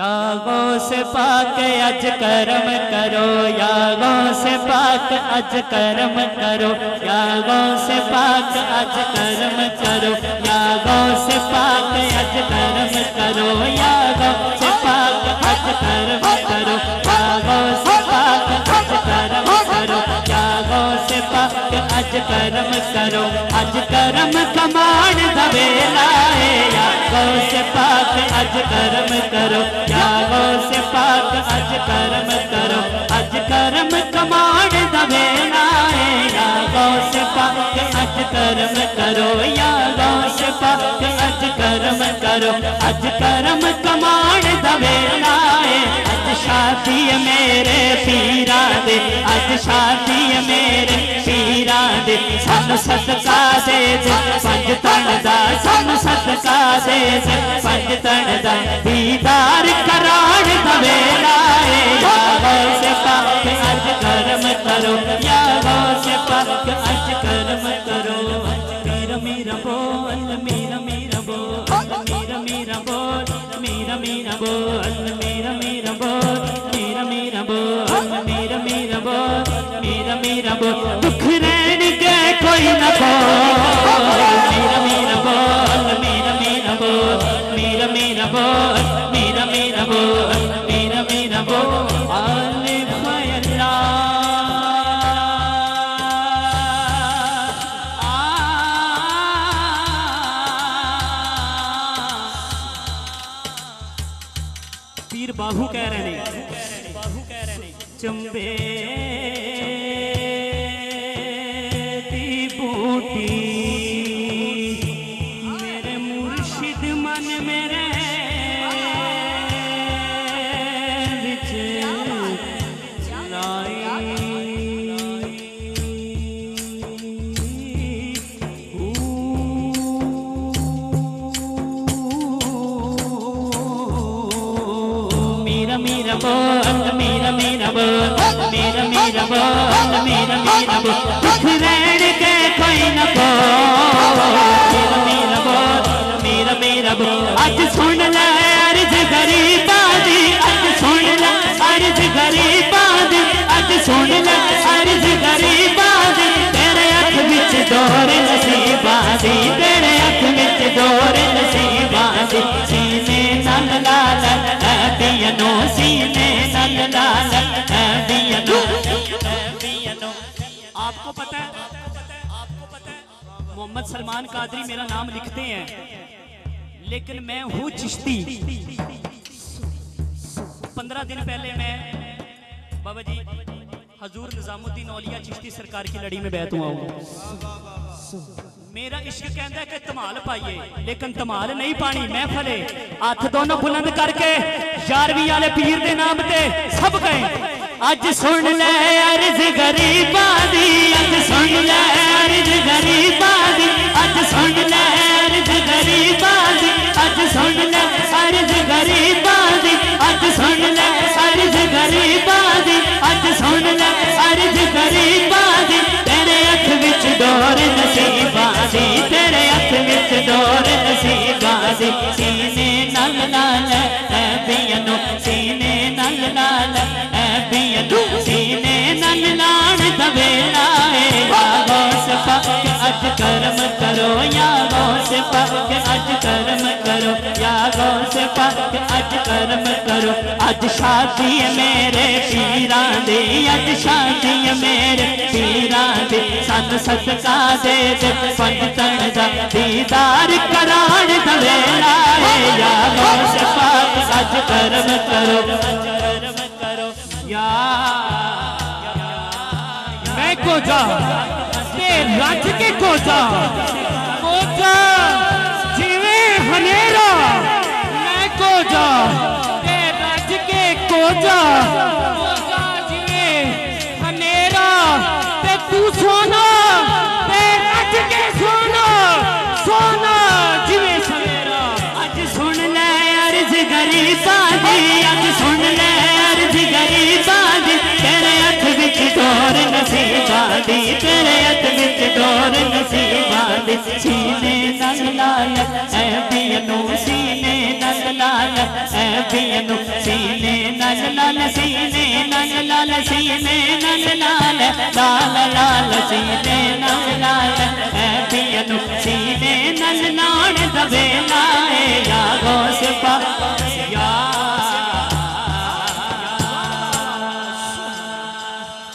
यागों से पाक अज करम करो, यागों से पाक अज करम करो, यागों से पाक अज करम करो, यागों से पाक अज करम करो, यागों से पाक अज करम करो, यागों से पाक अज करम करो, यागों से पाक अज करम करो, अज करम कमान दवेला है, यागों से पाक अज करम करो, यागों से पाक अज करम करो, अज करम कमान दवेला है, यागों से पाक अज करम करो, यागों से पाक अज करम करो, अज करम कमान दवेला है, अज शादी मेरे पीरा दे, अज शादी मेरे पीरा दे, सानू सदका दे पंज तन दा, सानू सदका दे पंज तन दा, दीदार कराण दवेला है, यागों से पाक अज करम करो, यागों से पाक अज करम करो। मीरा मीरा बोल, मीरा मीरा बोल, मीरा मीरा बोल, मीरा मीरा बोल, मीरा मीरा बोल, मीरा मीरा बोल, मीरा मीरा बोल, मीरा मीरा बोल, दुख रहन के कोई न बोल, मीरा मीरा बोल, मीरा मीरा बोल, मीरा मीरा बोल, मीरा मीरा बोल, मीरा मीरा बोल, आलिफ अल्लाह पीर बाहू कह रहे हैं, चंबे दी बूटी मेरे मुर्शिद मन मेरे विच लाई, मीरा मीरा बोल, मीरा मीरा बोल, मीरा मीरा बोल, मीरा मीरा बोल, दुख रहन के कोई न बोल, मीरा मीरा बोल, मीरा मीरा बोल, अज सुन ले अर्ज गरीबां दी, अज सुन ले अर्ज गरीबां दी, अज सुन ले अर्ज गरीबां दी, तेरे अख विच दौर नसीबां दी, तेरे अख विच दौर नसीबां दी, सीने नाल लाल पियनो, सीने नाल लाल पियनो। आपको पता है, मोहम्मद सलमान कादरी मेरा नाम लिखते हैं, लेकिन मैं हूँ चिश्ती। 15 दिन पहले मैं बाबा जी हजूर निजामुद्दीन औलिया चिश्ती सरकार की लड़ी में बैठ हुआ हूँ। मेरा इश्क कहता है कि धमाल पाइए, लेकिन धमाल नहीं पानी महफले, हाथ दोनों बुलंद करके यारवीं वाले पीर दे नाम ते सब गए। अज सुन ले अर्ज गरीबां दी, अज सुन ले अर्ज गरीबां दी, अज सुन ले अर्ज गरीबां दी, अज सुन ले अर्ज गरीबां दी, अज सुन ले अर्ज गरीबां दी, अज सुन ले अर्ज गरीबां दी, तेरे अख विच डोर नसीबां दी, तेरे अख विच डोर नसीबां दी, सीने नाल लाल पियनो, सीने नाल लाल पियनो, सीने नाल लाल दवेला है, यागों से पाक अज करम करो, यागों से पाक अज करम करो, यागों से पाक अज करम करो, अज शादी मेरे पीरां दी, अज शादी मेरे पीरां दी, सानू सदका दे पंज तन दा, दीदार कराण दवेला है, यागों से पाक अज करम करो, करम करो। या मैं को जा के रज के को जा जिवें हनेरा, मैं को जा के रज के को जा जिवें हनेरा, ते तू सोना ते रज के सोना, सोना जिवें सवेरा। अज सुन ले अर्ज गरीबां दी, अज सुन ले अर्ज गरीबां दी, तेरे अख विच डोर नसीबां दी तेरे हथ विच डोर नसीबां दी सीने नाल लाल ऐ पियनू सीने नाल लाल ऐ पियनू सीने नाल लाल सीने नाल लाल सीने नाल लाल लाल लाल सीने नाल लाल ऐ पियनू सीने नाल लाल दबे लाए या गौस पाक